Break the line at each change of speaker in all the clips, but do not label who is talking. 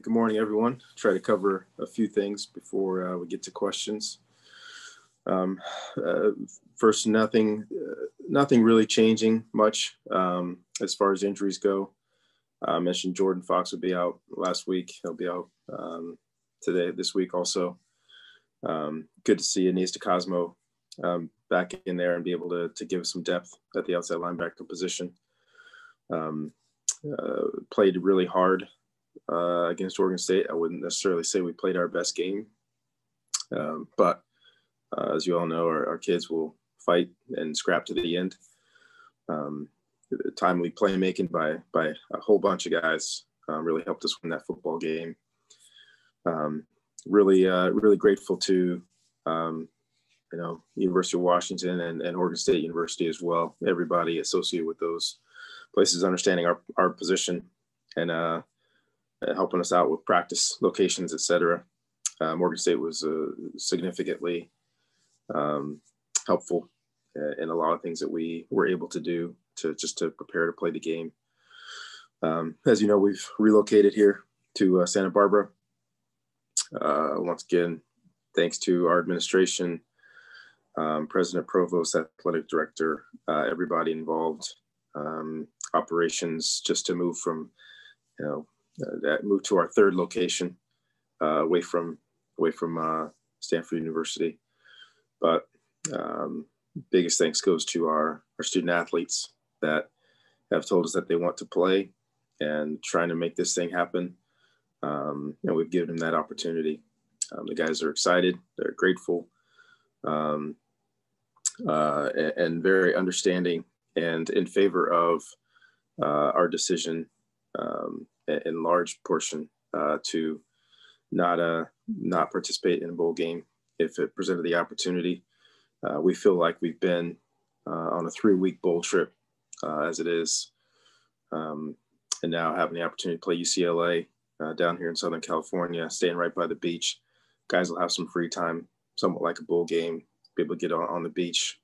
Good morning, everyone. Try to cover a few things before we get to questions. First, nothing really changing much as far as injuries go. I mentioned Jordan Fox would be out last week. He'll be out this week also. Good to see Anis DeCosmo back in there and be able to give some depth at the outside linebacker position. Played really hard against Oregon State. I wouldn't necessarily say we played our best game, but as you all know, our kids will fight and scrap to the end. Timely playmaking by a whole bunch of guys really helped us win that football game. Really grateful to University of Washington and Oregon State University as well. Everybody associated with those places understanding our position and helping us out with practice locations, etc. Oregon State was significantly helpful in a lot of things that we were able to do to prepare to play the game. As you know, we've relocated here to Santa Barbara. Once again, thanks to our administration, President, Provost, Athletic Director, everybody involved, operations, just to move from, move to our third location, away from Stanford University. But biggest thanks goes to our student athletes that have told us that they want to play and trying to make this thing happen. And we've given them that opportunity. The guys are excited, they're grateful, and very understanding and in favor of our decision in large portion to not participate in a bowl game if it presented the opportunity. We feel like we've been on a 3-week bowl trip as it is, and now having the opportunity to play UCLA down here in Southern California, staying right by the beach. Guys will have some free time, somewhat like a bowl game, be able to get on the beach,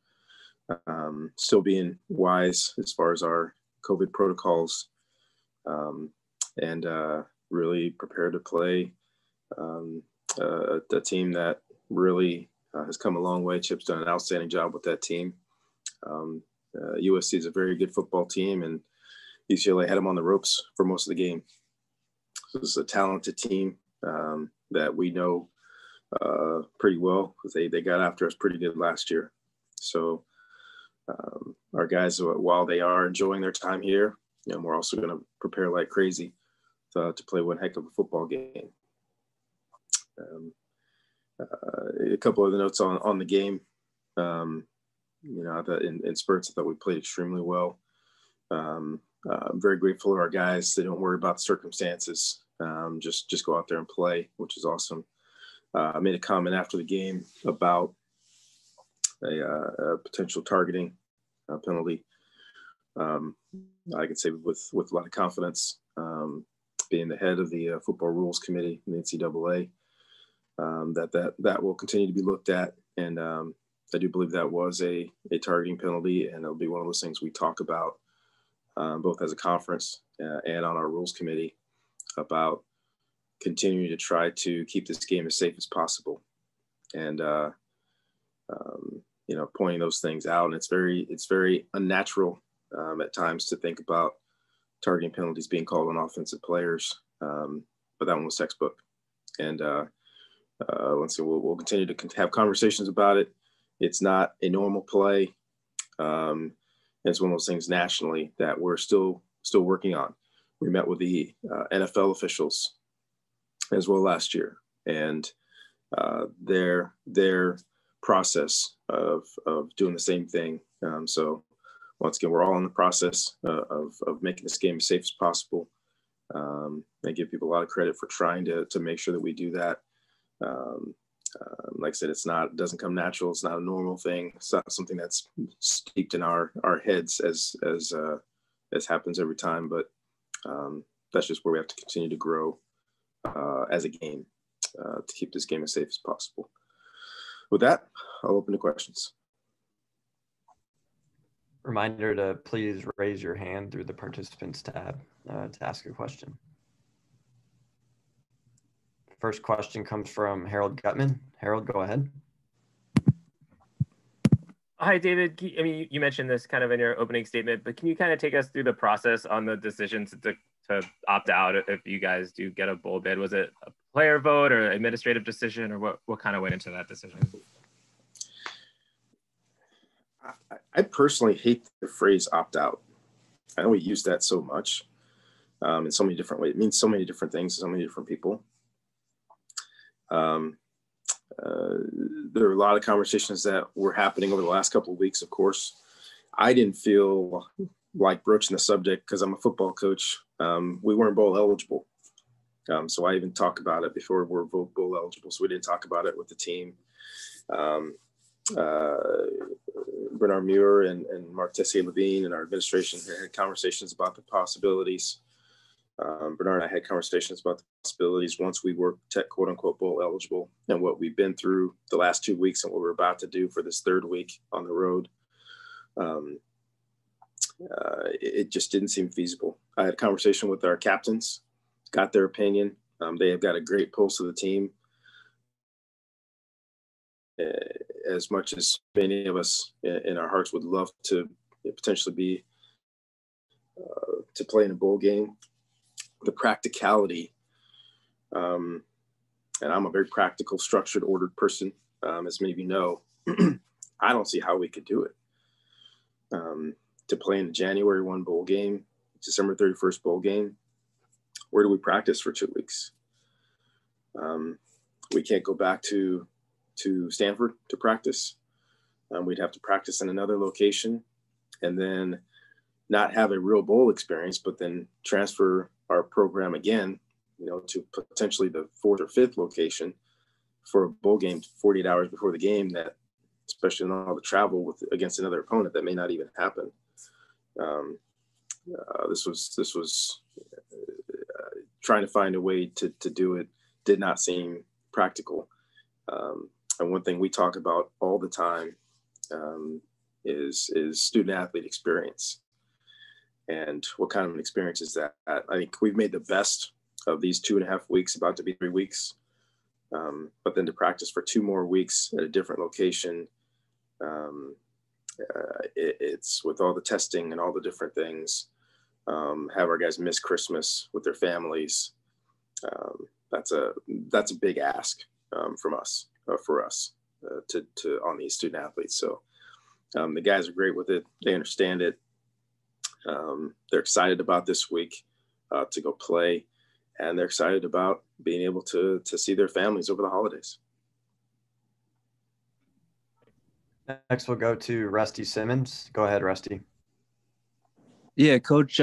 still being wise as far as our COVID protocols, and really prepared to play a team that really has come a long way. Chip's done an outstanding job with that team. USC is a very good football team, and UCLA had them on the ropes for most of the game. So this is a talented team that we know pretty well because they got after us pretty good last year. So our guys, while they are enjoying their time here, we're also going to prepare like crazy to play one heck of a football game. A couple of the notes on the game. I thought in spurts, I thought we played extremely well. I'm very grateful to our guys. They don't worry about the circumstances. Just go out there and play, which is awesome. I made a comment after the game about a potential targeting penalty. I can say with a lot of confidence, being the head of the football rules committee in the NCAA, that will continue to be looked at. And I do believe that was a targeting penalty, and it'll be one of those things we talk about both as a conference and on our rules committee about continuing to try to keep this game as safe as possible. And, pointing those things out. And it's very unnatural at times to think about targeting penalties being called on offensive players. But that one was textbook. And once again, we'll continue to have conversations about it. It's not a normal play. It's one of those things nationally that we're still working on. We met with the NFL officials as well last year, and their process of doing the same thing. So once again, we're all in the process of making this game as safe as possible. I give people a lot of credit for trying to make sure that we do that. Like I said, it doesn't come natural. It's not a normal thing. It's not something that's steeped in our heads as happens every time, but that's just where we have to continue to grow as a game to keep this game as safe as possible. With that, I'll open to questions.
Reminder to please raise your hand through the participants tab to ask a question. First question comes from Harold Gutman. Harold, go ahead.
Hi, David. I mean, you mentioned this kind of in your opening statement, but can you kind of take us through the process on the decision to opt out if you guys do get a bowl bid? Was it a player vote or administrative decision, or what kind of went into that decision?
I personally hate the phrase opt out. I know we use that so much in so many different ways. It means so many different things to so many different people. There are a lot of conversations that were happening over the last couple of weeks, of course. I didn't feel like broaching the subject because I'm a football coach. We weren't bowl eligible. So I even talked about it before we were bowl eligible. So we didn't talk about it with the team. Bernard Muir and Mark Tessier-Levine and our administration had conversations about the possibilities. Bernard and I had conversations about the possibilities once we were quote unquote bowl eligible, and what we've been through the last 2 weeks and what we're about to do for this third week on the road. It just didn't seem feasible. I had a conversation with our captains, got their opinion. They have got a great pulse of the team. As much as many of us in our hearts would love to potentially be to play in a bowl game, the practicality, and I'm a very practical, structured, ordered person, as many of you know. I don't see how we could do it. To play in the January 1 bowl game, December 31st bowl game, where do we practice for 2 weeks? We can't go back to Stanford to practice. We'd have to practice in another location and then not have a real bowl experience, but then transfer our program again, to potentially the 4th or 5th location for a bowl game 48 hours before the game, that especially in all the travel against another opponent, that may not even happen. This was trying to find a way to do it did not seem practical. And one thing we talk about all the time is student athlete experience. And what kind of an experience is that? I think we've made the best of these 2.5 weeks, about to be 3 weeks. But then to practice for 2 more weeks at a different location, it's with all the testing and all the different things, have our guys miss Christmas with their families. That's a big ask from us, for us to on these student athletes. So the guys are great with it. They understand it. They're excited about this week to go play, and they're excited about being able to see their families over the holidays.
Next, we'll go to Rusty Simmons. Go ahead, Rusty.
Yeah, Coach.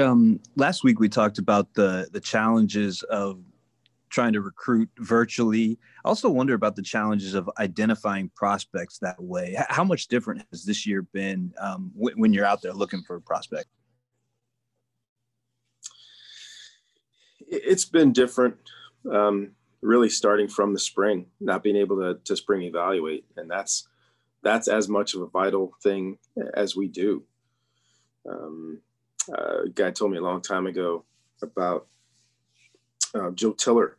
Last week we talked about the challenges of trying to recruit virtually. I also wonder about the challenges of identifying prospects that way. How much different has this year been when you're out there looking for a prospect?
It's been different, really starting from the spring, not being able to spring evaluate. And that's as much of a vital thing as we do. A guy told me a long time ago about Joe Tiller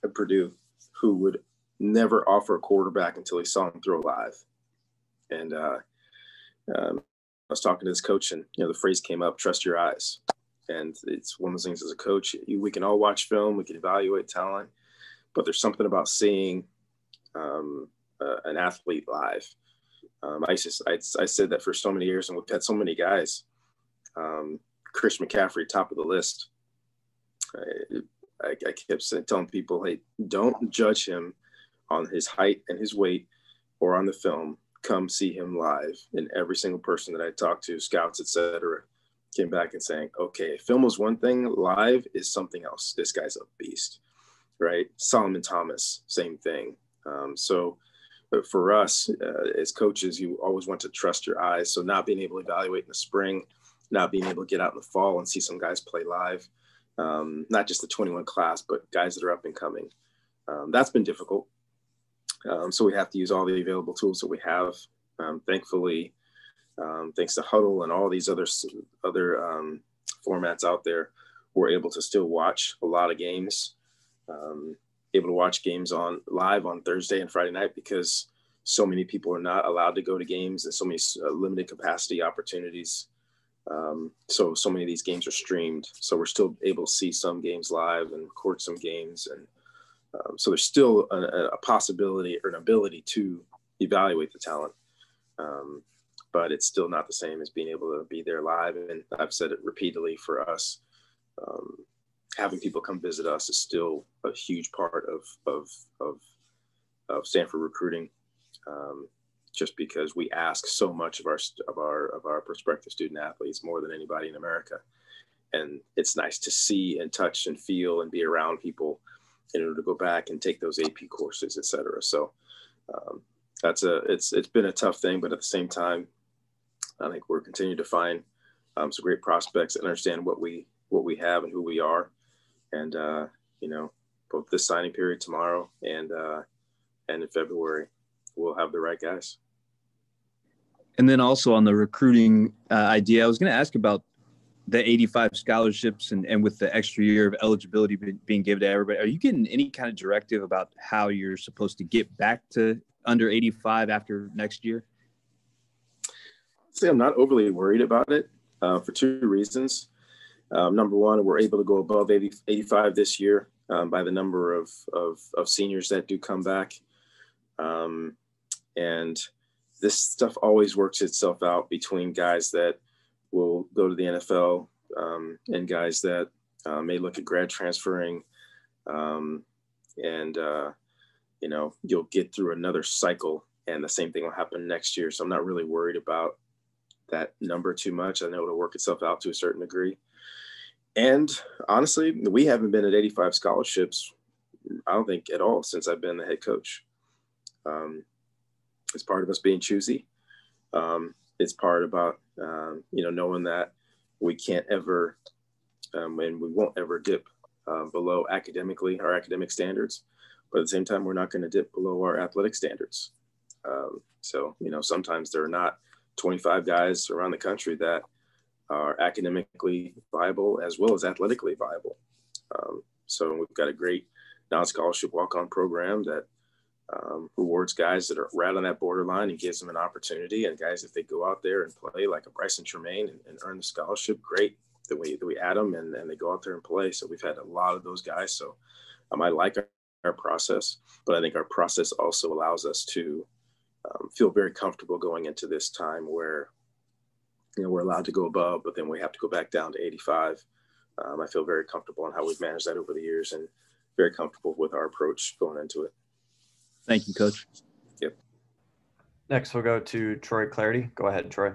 at Purdue, who would never offer a quarterback until he saw him throw live. And I was talking to this coach, and the phrase came up, "Trust your eyes." And it's one of those things as a coach, we can all watch film, we can evaluate talent, but there's something about seeing an athlete live. I said that for so many years, and we've had so many guys. Chris McCaffrey, top of the list. I kept telling people, hey, don't judge him on his height and his weight or on the film. Come see him live. And every single person that I talked to, scouts, etc., came back and saying, okay, film was one thing, live is something else. This guy's a beast, right? Solomon Thomas, same thing. So for us as coaches, you always want to trust your eyes. So not being able to evaluate in the spring, not being able to get out in the fall and see some guys play live, not just the 21 class, but guys that are up and coming. That's been difficult. So we have to use all the available tools that we have. Thankfully, thanks to Huddle and all these other formats out there, we're able to still watch a lot of games able to watch games live on Thursday and Friday night because so many people are not allowed to go to games and so many limited capacity opportunities. So many of these games are streamed. So we're still able to see some games live and record some games. And so there's still a possibility or an ability to evaluate the talent. But it's still not the same as being able to be there live. And I've said it repeatedly, for us, having people come visit us is still a huge part of Stanford recruiting. Just because we ask so much of our prospective student athletes, more than anybody in America. And it's nice to see and touch and feel and be around people in order to go back and take those AP courses, et cetera. So it's been a tough thing, but at the same time, I think we're continuing to find some great prospects and understand what we have and who we are. And, both this signing period tomorrow and in February, we'll have the right guys.
And then also on the recruiting idea, I was going to ask about the 85 scholarships and with the extra year of eligibility being given to everybody. Are you getting any kind of directive about how you're supposed to get back to under 85 after next year?
See, I'm not overly worried about it for two reasons. Number one, we're able to go above 85 this year by the number of seniors that do come back. And this stuff always works itself out between guys that will go to the NFL and guys that may look at grad transferring. You'll get through another cycle and the same thing will happen next year. So I'm not really worried about that number too much. I know it'll work itself out to a certain degree. And honestly, we haven't been at 85 scholarships, I don't think, at all since I've been the head coach. It's part of us being choosy. It's part about, knowing that we can't ever, and we won't ever dip below our academic standards. But at the same time, we're not going to dip below our athletic standards. Sometimes there are not 25 guys around the country that are academically viable as well as athletically viable. So we've got a great non-scholarship walk-on program that rewards guys that are right on that borderline and gives them an opportunity. And guys, if they go out there and play like a Bryson Tremaine and earn the scholarship, great. That we add them and they go out there and play. So we've had a lot of those guys. So I like our process, but I think our process also allows us to feel very comfortable going into this time where, we're allowed to go above, but then we have to go back down to 85. I feel very comfortable on how we've managed that over the years and very comfortable with our approach going into it.
Thank you, Coach.
Yep.
Next, we'll go to Troy Clarity. Go ahead, Troy.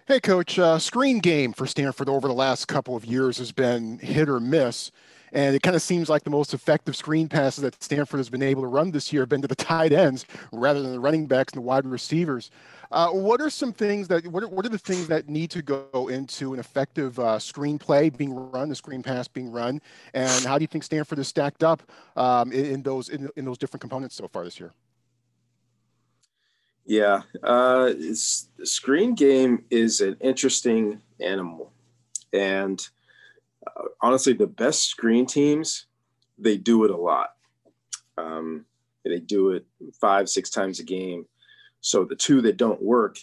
Hey, Coach. Screen game for Stanford over the last couple of years has been hit or miss. And it kind of seems like the most effective screen passes that Stanford has been able to run this year have been to the tight ends rather than the running backs and the wide receivers. What are some things what are the things that need to go into an effective screen play being run, the screen pass being run? And how do you think Stanford has stacked up in those different components so far this year?
Yeah, screen game is an interesting animal. And honestly, the best screen teams, they do it a lot. They do it 5-6 times a game. So the two that don't work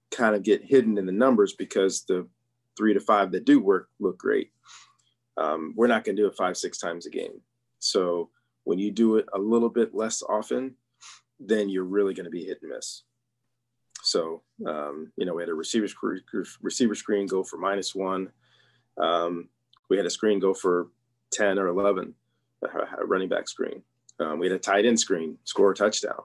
kind of get hidden in the numbers because the 3 to 5 that do work look great. We're not going to do it 5-6 times a game. So when you do it a little bit less often, then you're really going to be hit and miss. So, we had a receiver screen go for -1. We had a screen go for 10 or 11, a running back screen. We had a tight end screen, score a touchdown.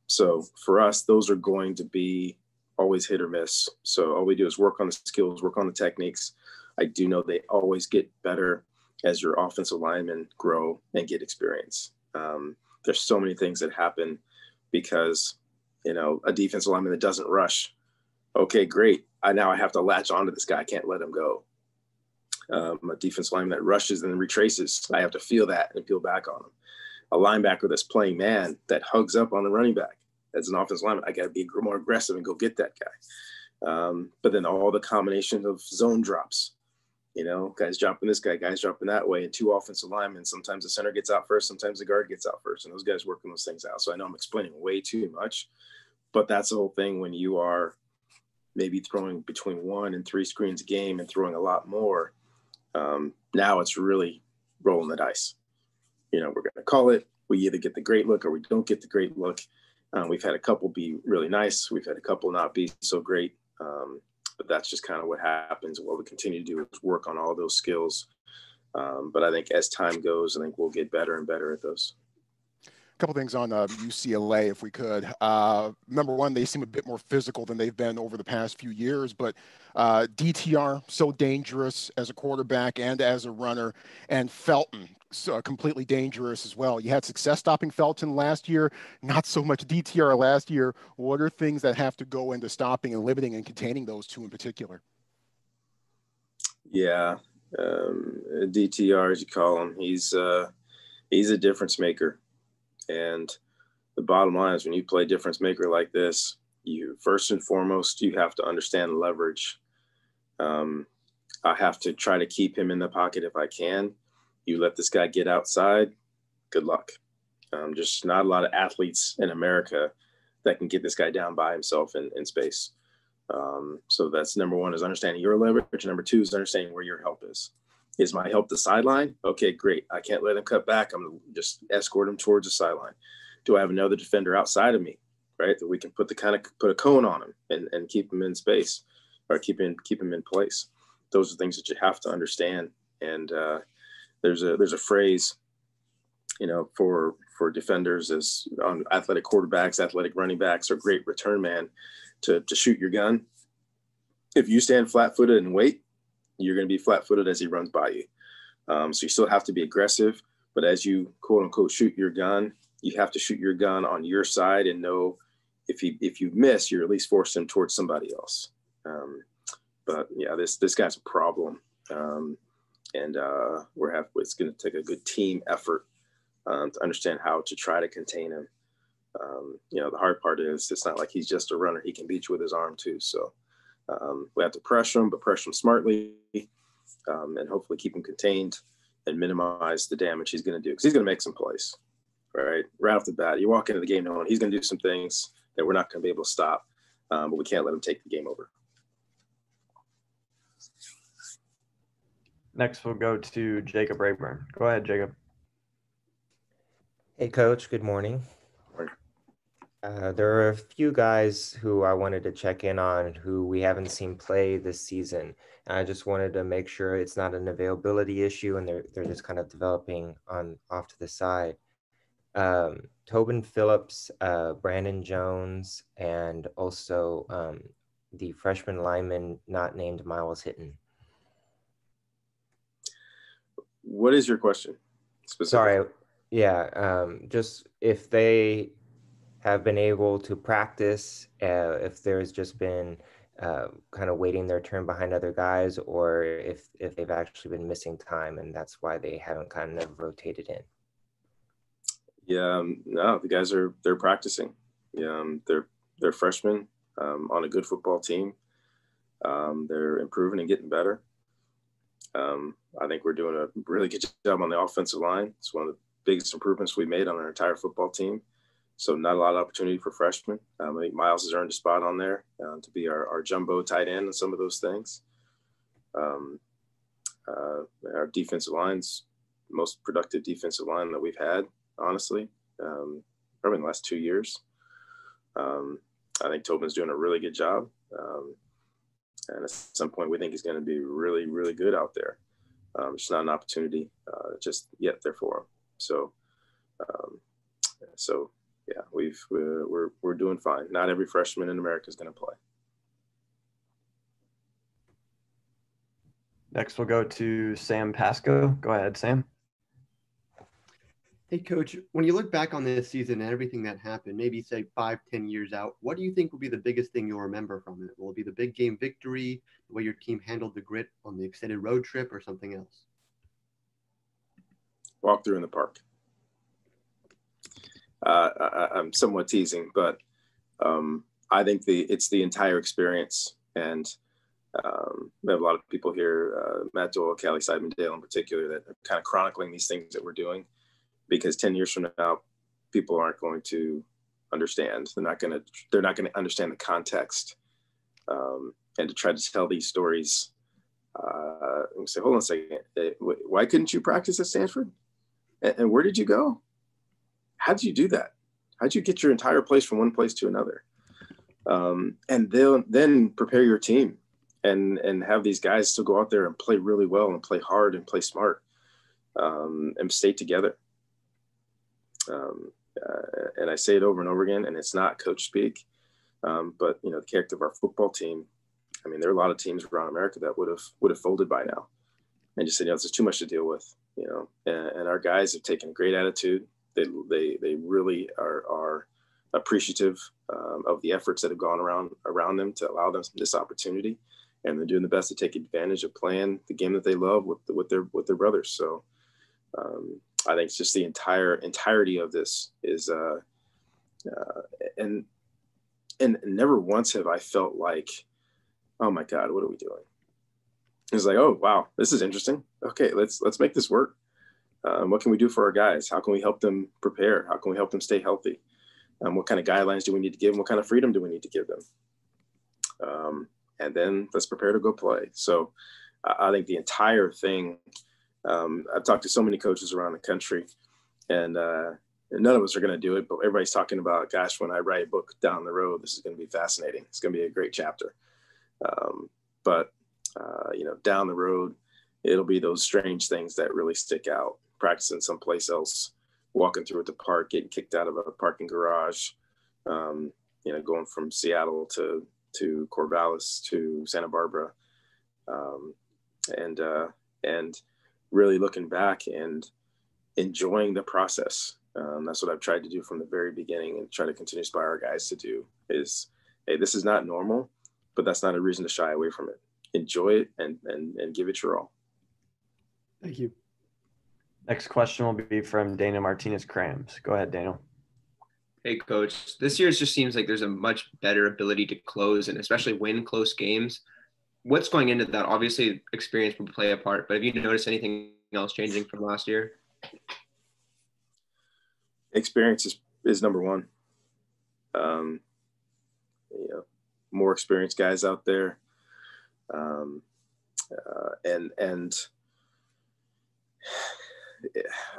So for us, those are going to be always hit or miss. So all we do is work on the skills, work on the techniques. I do know they always get better as your offensive linemen grow and get experience. There's so many things that happen because, a defensive lineman that doesn't rush. Okay, great. Now I have to latch onto this guy. I can't let him go. A defensive lineman that rushes and then retraces. I have to feel that and peel back on him. A linebacker that's playing man that hugs up on the running back. As an offensive lineman, I got to be more aggressive and go get that guy. But then all the combinations of zone drops You know, guys dropping this guy, guys dropping that way, and 2 offensive linemen. Sometimes the center gets out first, sometimes the guard gets out first, and those guys working those things out. So I know I'm explaining way too much, but that's the whole thing when you are maybe throwing between 1 and 3 screens a game and throwing a lot more. Now it's really rolling the dice. You know, we're going to call it. We either get the great look or we don't get the great look. We've had a couple be really nice. We've had a couple not be so great. But that's just kind of what happens. What we continue to do is work on all those skills. But I think as time goes, I think we'll get better and better at those.
A couple things on UCLA, if we could. Number one, they seem a bit more physical than they've been over the past few years, but DTR, so dangerous as a quarterback and as a runner, and Felton, so completely dangerous as well. You had success stopping Felton last year, not so much DTR last year. What are things that have to go into stopping and limiting and containing those two in particular?
Yeah, DTR, as you call him, he's a difference maker. And the bottom line is when you play difference maker like this, you first and foremost, you have to understand leverage. I have to try to keep him in the pocket if I can. You let this guy get outside, good luck. Just not a lot of athletes in America that can get this guy down by himself in space. So that's number one, is understanding your leverage. Number two is understanding where your help is. Is my help the sideline? Okay, great. I can't let him cut back. I'm going to just escort him towards the sideline. Do I have another defender outside of me, right, that we can put a cone on him and keep him in space, or keep him in place? Those are things that you have to understand. And there's a phrase, you know, for defenders as on athletic quarterbacks, athletic running backs, or great return man to shoot your gun. If you stand flat-footed and wait, you're going to be flat-footed as he runs by you. So you still have to be aggressive, but as you quote unquote shoot your gun, you have to shoot your gun on your side and know if you miss, you're at least forced him towards somebody else. But yeah, this guy's a problem. And it's going to take a good team effort to understand how to try to contain him. You know, the hard part is it's not like he's just a runner. He can beat you with his arm too. So we have to pressure him, but pressure him smartly, and hopefully keep him contained and minimize the damage he's going to do, because he's going to make some plays, right off the bat. You walk into the game knowing he's going to do some things that we're not going to be able to stop, but we can't let him take the game over.
Next, we'll go to Jacob Rayburn. Go ahead, Jacob.
Hey, Coach. Good morning. There are a few guys who I wanted to check in on who we haven't seen play this season. And I just wanted to make sure it's not an availability issue and they're just kind of developing off to the side. Tobin Phillips, Brandon Jones, and also the freshman lineman not named Miles Hitton.
What is your question specifically?
Sorry. Yeah. Just if they have been able to practice, if there's just been kind of waiting their turn behind other guys, or if they've actually been missing time and that's why they haven't kind of rotated in.
Yeah, no, the guys they're practicing. Yeah, they're freshmen on a good football team. They're improving and getting better. I think we're doing a really good job on the offensive line. It's one of the biggest improvements we made on our entire football team. So not a lot of opportunity for freshmen. I think Miles has earned a spot on there to be our jumbo tight end and some of those things. Our defensive line's most productive defensive line that we've had, honestly, probably in the last 2 years. I think Tobin's doing a really good job. And at some point we think he's going to be really, really good out there. It's not an opportunity just yet there for him. So yeah, we're doing fine. Not every freshman in America is going to play.
Next, we'll go to Sam Pasco. Go ahead, Sam.
Hey, Coach, when you look back on this season and everything that happened, maybe say 5-10 years out, what do you think will be the biggest thing you'll remember from it? Will it be the big game victory, the way your team handled the grit on the extended road trip, or something else?
Walk through in the park. I'm somewhat teasing, but I think it's the entire experience. And We have a lot of people here, Matt Doyle, Callie Seidman-Dale in particular, that are kind of chronicling these things that we're doing, because 10 years from now, people aren't going to understand. They're not going to understand the context. And to try to tell these stories, and say, hold on a second, why couldn't you practice at Stanford? And where did you go? How did you do that? How did you get your entire place from one place to another? And they'll then prepare your team and have these guys still go out there and play really well and play hard and play smart, and stay together. And I say it over and over again, and it's not coach speak, but the character of our football team. I mean, there are a lot of teams around America that would have folded by now, and just said, this is too much to deal with, And our guys have taken a great attitude. They really are appreciative of the efforts that have gone around them to allow them this opportunity, and they're doing the best to take advantage of playing the game that they love with their brothers. So I think it's just the entirety of this is and never once have I felt like, oh my God, what are we doing? It's like, oh wow, this is interesting. Okay, let's make this work. What can we do for our guys? How can we help them prepare? How can we help them stay healthy? What kind of guidelines do we need to give them? What kind of freedom do we need to give them? And then let's prepare to go play. So I think the entire thing, I've talked to so many coaches around the country, and none of us are going to do it, but everybody's talking about, gosh, when I write a book down the road, this is going to be fascinating. It's going to be a great chapter. But down the road, it'll be those strange things that really stick out. Practicing someplace else, walking through at the park, getting kicked out of a parking garage, going from Seattle to Corvallis to Santa Barbara, and really looking back and enjoying the process. That's what I've tried to do from the very beginning, and try to continue to inspire our guys to do is, hey, this is not normal, but that's not a reason to shy away from it. Enjoy it and give it your all.
Thank you.
Next question will be from Daniel Martinez-Crams. Go ahead, Daniel.
Hey, Coach. This year it just seems like there's a much better ability to close and especially win close games. What's going into that? Obviously, experience will play a part, but have you noticed anything else changing from last year?
Experience is number one. More experienced guys out there. And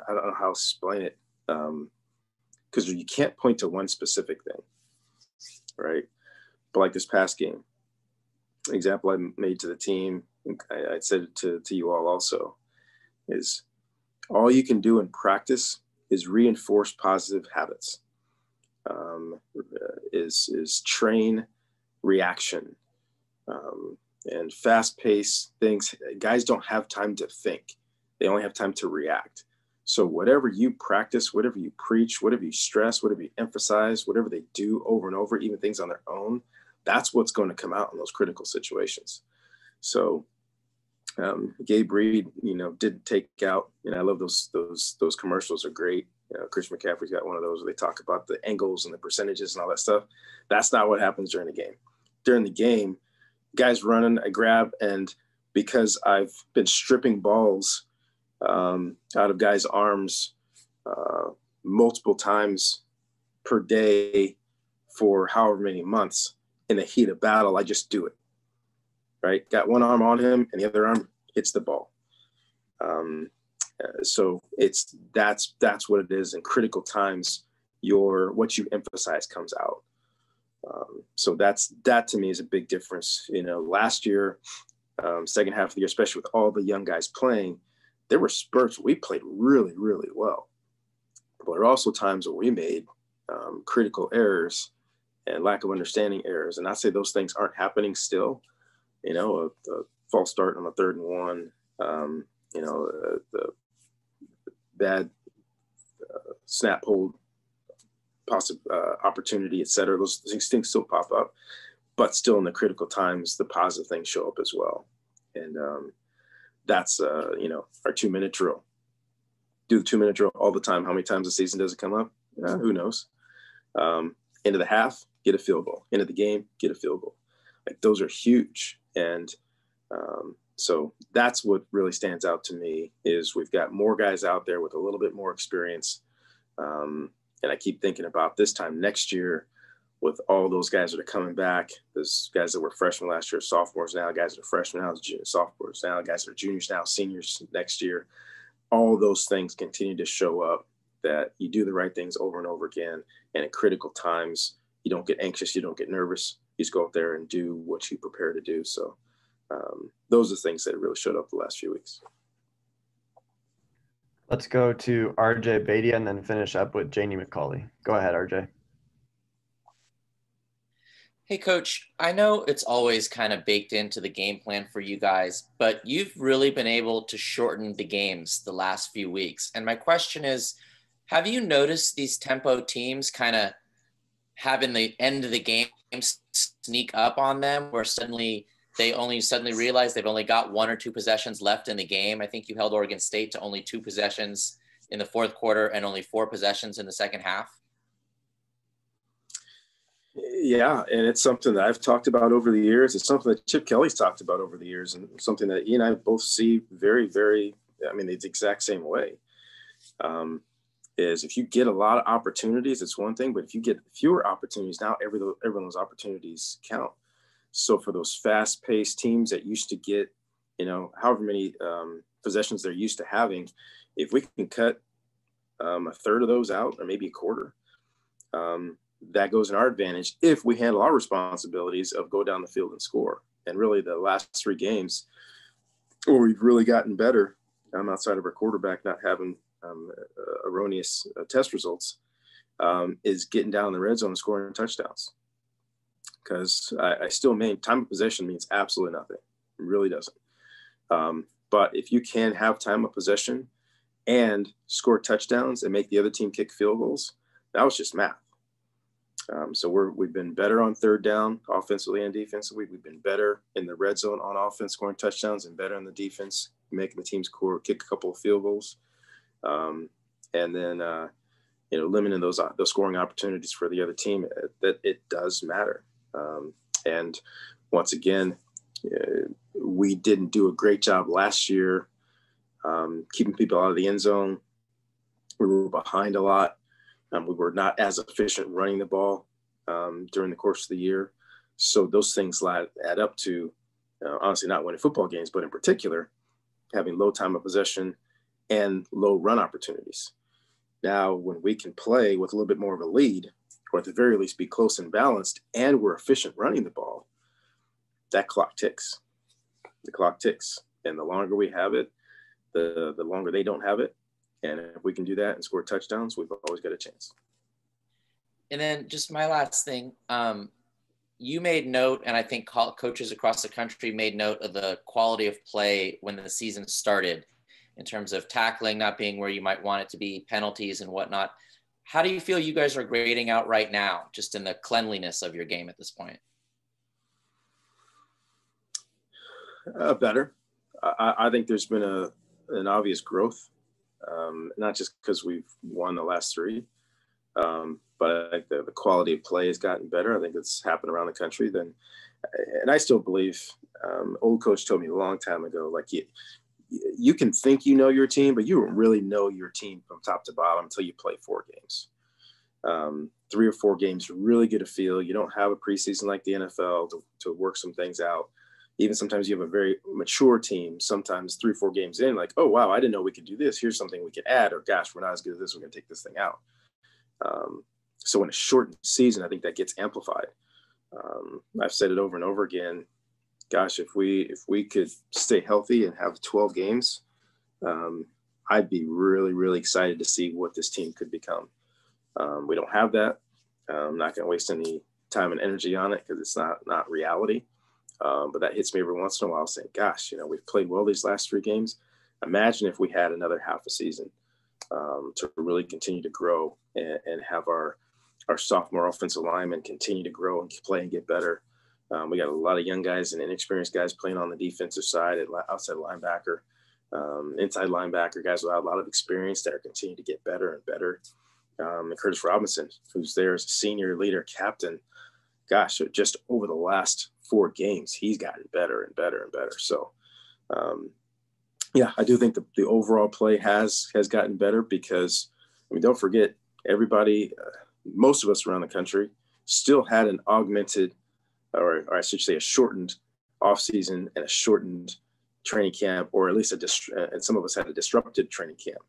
I don't know how to explain it, because you can't point to one specific thing, right? But like this past game, example I made to the team, I said it to you all also, is all you can do in practice is reinforce positive habits, is train reaction, and fast-paced things. Guys don't have time to think. They only have time to react. So whatever you practice, whatever you preach, whatever you stress, whatever you emphasize, whatever they do over and over, even things on their own, that's what's going to come out in those critical situations. So Gabe Reed, did take out, I love those commercials are great. Chris Mccaffrey's got one of those where they talk about the angles and the percentages and all that stuff. That's not what happens during the game. During the game, guys running, I grab, and because I've been stripping balls out of guys' arms multiple times per day for however many months, in the heat of battle, I just do it, right? Got one arm on him and the other arm hits the ball. So that's what it is. In critical times, what you emphasize comes out. So that to me is a big difference. Last year, second half of the year, especially with all the young guys playing, there were spurts where we played really, really well. But there are also times where we made critical errors and lack of understanding errors. And I say those things aren't happening still. A false start on the 3rd and 1, the bad snap hold, possible opportunity, et cetera. Those things still pop up, but still in the critical times, the positive things show up as well. And that's, our 2-minute drill. Do the 2-minute drill all the time. How many times a season does it come up? Who knows? End of the half, get a field goal. End of the game, get a field goal. Like, those are huge. And so that's what really stands out to me is we've got more guys out there with a little bit more experience. And I keep thinking about this time next year with all those guys that are coming back, those guys that were freshmen last year, sophomores now, guys that are freshmen now, sophomores now, guys that are juniors now, seniors next year. All those things continue to show up, that you do the right things over and over again. And at critical times, you don't get anxious, you don't get nervous. You just go out there and do what you prepare to do. So those are things that really showed up the last few weeks.
Let's go to RJ Badia and then finish up with Janie McCauley. Go ahead, RJ.
Hey, Coach, I know it's always kind of baked into the game plan for you guys, but you've really been able to shorten the games the last few weeks. And my question is, have you noticed these tempo teams kind of having the end of the game sneak up on them, where they only suddenly realize they've only got 1 or 2 possessions left in the game? I think you held Oregon State to only 2 possessions in the fourth quarter and only 4 possessions in the second half.
Yeah, and it's something that I've talked about over the years. It's something that Chip Kelly's talked about over the years, and something that he and I both see very, very, it's the exact same way. Is if you get a lot of opportunities, it's one thing, but if you get fewer opportunities, now every one of those opportunities count. So for those fast-paced teams that used to get, however many possessions they're used to having, if we can cut a third of those out, or maybe a quarter, that goes in our advantage if we handle our responsibilities of go down the field and score. And really the last 3 games where we've really gotten better, outside of our quarterback not having erroneous test results, is getting down the red zone and scoring touchdowns. Because I still mean time of possession means absolutely nothing. It really doesn't. But if you can have time of possession and score touchdowns and make the other team kick field goals, that was just math. So we've been better on third down offensively and defensively. We've been better in the red zone on offense, scoring touchdowns, and better on the defense, making the team kick a couple of field goals. And then, limiting those scoring opportunities for the other team, that it does matter. And once again, we didn't do a great job last year keeping people out of the end zone. We were behind a lot. We were not as efficient running the ball during the course of the year. So those things add up to, honestly, not winning football games, but in particular, having low time of possession and low run opportunities. Now, when we can play with a little bit more of a lead, or at the very least be close and balanced, and we're efficient running the ball, that clock ticks. The clock ticks. And the longer we have it, the longer they don't have it. And if we can do that and score touchdowns, we've always got a chance.
And then just my last thing, you made note, and I think coaches across the country made note of the quality of play when the season started in terms of tackling not being where you might want it to be, penalties and whatnot. How do you feel you guys are grading out right now, just in the cleanliness of your game at this point?
Better. I think there's been an obvious growth. Not just because we've won the last 3, but I think the quality of play has gotten better. I think it's happened around the country. And I still believe, old coach told me a long time ago, like you can think you know your team, but you don't really know your team from top to bottom until you play 4 games. 3 or 4 games to really get a feel. You don't have a preseason like the NFL to work some things out. Even sometimes you have a very mature team, sometimes 3 or 4 games in, like, oh, wow, I didn't know we could do this. Here's something we could add, or gosh, we're not as good at this. We're going to take this thing out. So in a shortened season, I think that gets amplified. I've said it over and over again. Gosh, if we could stay healthy and have 12 games, I'd be really, really excited to see what this team could become. We don't have that. I'm not going to waste any time and energy on it because it's not reality. But that hits me every once in a while saying, gosh, we've played well these last 3 games. Imagine if we had another half a season to really continue to grow and have our sophomore offensive linemen continue to grow and play and get better. We got a lot of young guys and inexperienced guys playing on the defensive side, outside linebacker, inside linebacker, guys without a lot of experience that are continuing to get better and better. And Curtis Robinson, who's there as a senior leader, captain. gosh, just over the last 4 games, he's gotten better and better and better. So, yeah, I do think the overall play has gotten better because, I mean, don't forget, everybody, most of us around the country still had an augmented, or I should say a shortened offseason and a shortened training camp, or at least and some of us had a disrupted training camp.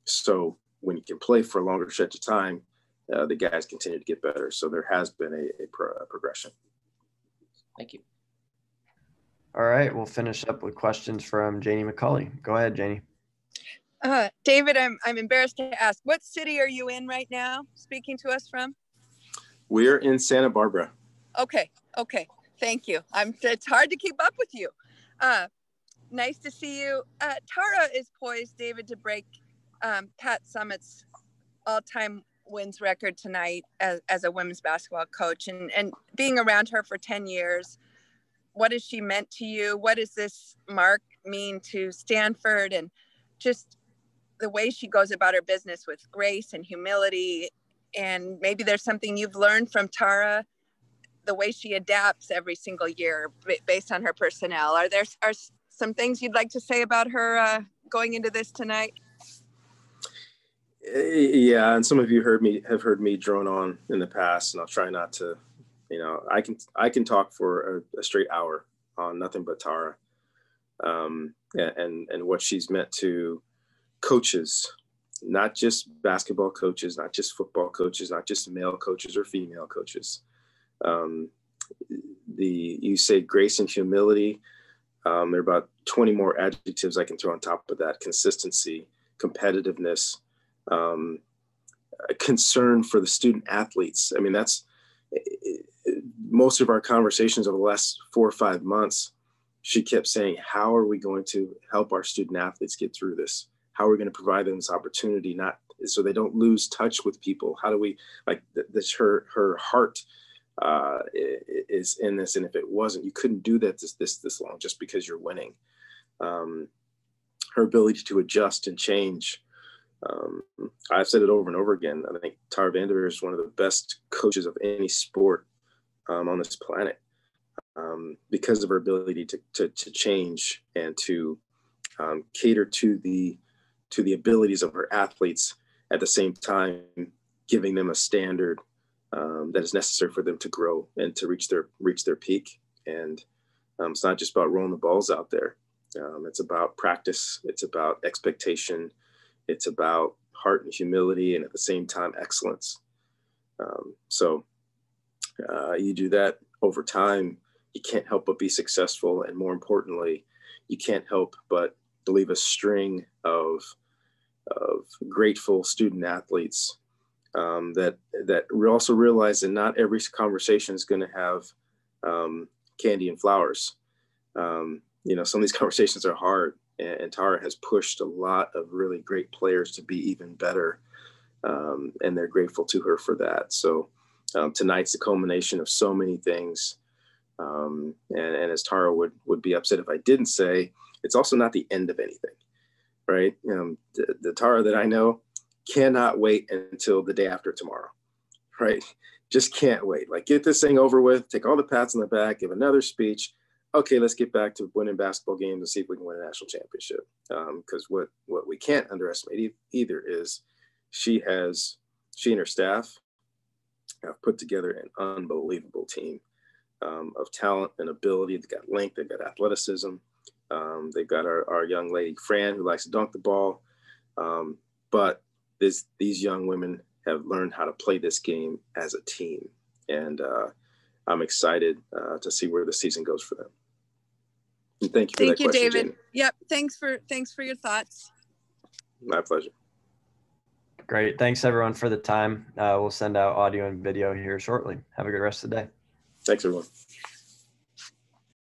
So when you can play for a longer stretch of time, the guys continue to get better. So there has been a progression.
Thank you.
All right, we'll finish up with questions from Janie McCauley. Go ahead, Janie.
David, I'm embarrassed to ask, what city are you in right now, speaking to us from?
We're in Santa Barbara.
Okay. Thank you. It's hard to keep up with you. Nice to see you. Tara is poised, David, to break Pat Summitt's all-time wins record tonight as a women's basketball coach. And being around her for 10 years, what has she meant to you? What does this mark mean to Stanford? And just the way she goes about her business with grace and humility. And maybe there's something you've learned from Tara, the way she adapts every single year based on her personnel. Are there some things you'd like to say about her going into this tonight?
Yeah, and some of you have heard me drone on in the past, and I'll try not to. I can talk for a straight hour on nothing but Tara, and what she's meant to coaches, not just basketball coaches, not just football coaches, not just male coaches or female coaches. You say grace and humility. There are about 20 more adjectives I can throw on top of that: consistency, competitiveness, concern for the student athletes. I mean, that's most of our conversations over the last 4 or 5 months. She kept saying, how are we going to help our student athletes get through this? How are we going to provide them this opportunity, not so they don't lose touch with people? How do we, like, that's her heart is in this. And if it wasn't, you couldn't do that this long just because you're winning. Her ability to adjust and change. I've said it over and over again. I think Tara Vanderveer is one of the best coaches of any sport on this planet, because of her ability to change and to cater to the abilities of her athletes, at the same time giving them a standard that is necessary for them to grow and to reach their peak. And it's not just about rolling the balls out there. It's about practice. It's about expectation. It's about heart and humility, and at the same time, excellence. So you do that over time, you can't help but be successful. And more importantly, you can't help but leave a string of grateful student athletes that also realize that not every conversation is going to have candy and flowers. Some of these conversations are hard. And Tara has pushed a lot of really great players to be even better, and they're grateful to her for that. So tonight's the culmination of so many things, and as Tara would be upset if I didn't say, it's also not the end of anything, right? The Tara that I know cannot wait until the day after tomorrow, right? Just can't wait. Like, get this thing over with, take all the pats on the back, give another speech. Okay, let's get back to winning basketball games and see if we can win a national championship. Because what we can't underestimate either is she and her staff have put together an unbelievable team of talent and ability. They've got length, they've got athleticism. They've got our young lady, Fran, who likes to dunk the ball. But these young women have learned how to play this game as a team. And I'm excited to see where the season goes for them. And thank you for that question,
David.
Jenny.
Yep. Thanks for your thoughts.
My pleasure.
Great. Thanks, everyone, for the time. We'll send out audio and video here shortly. Have a good rest of the day.
Thanks, everyone.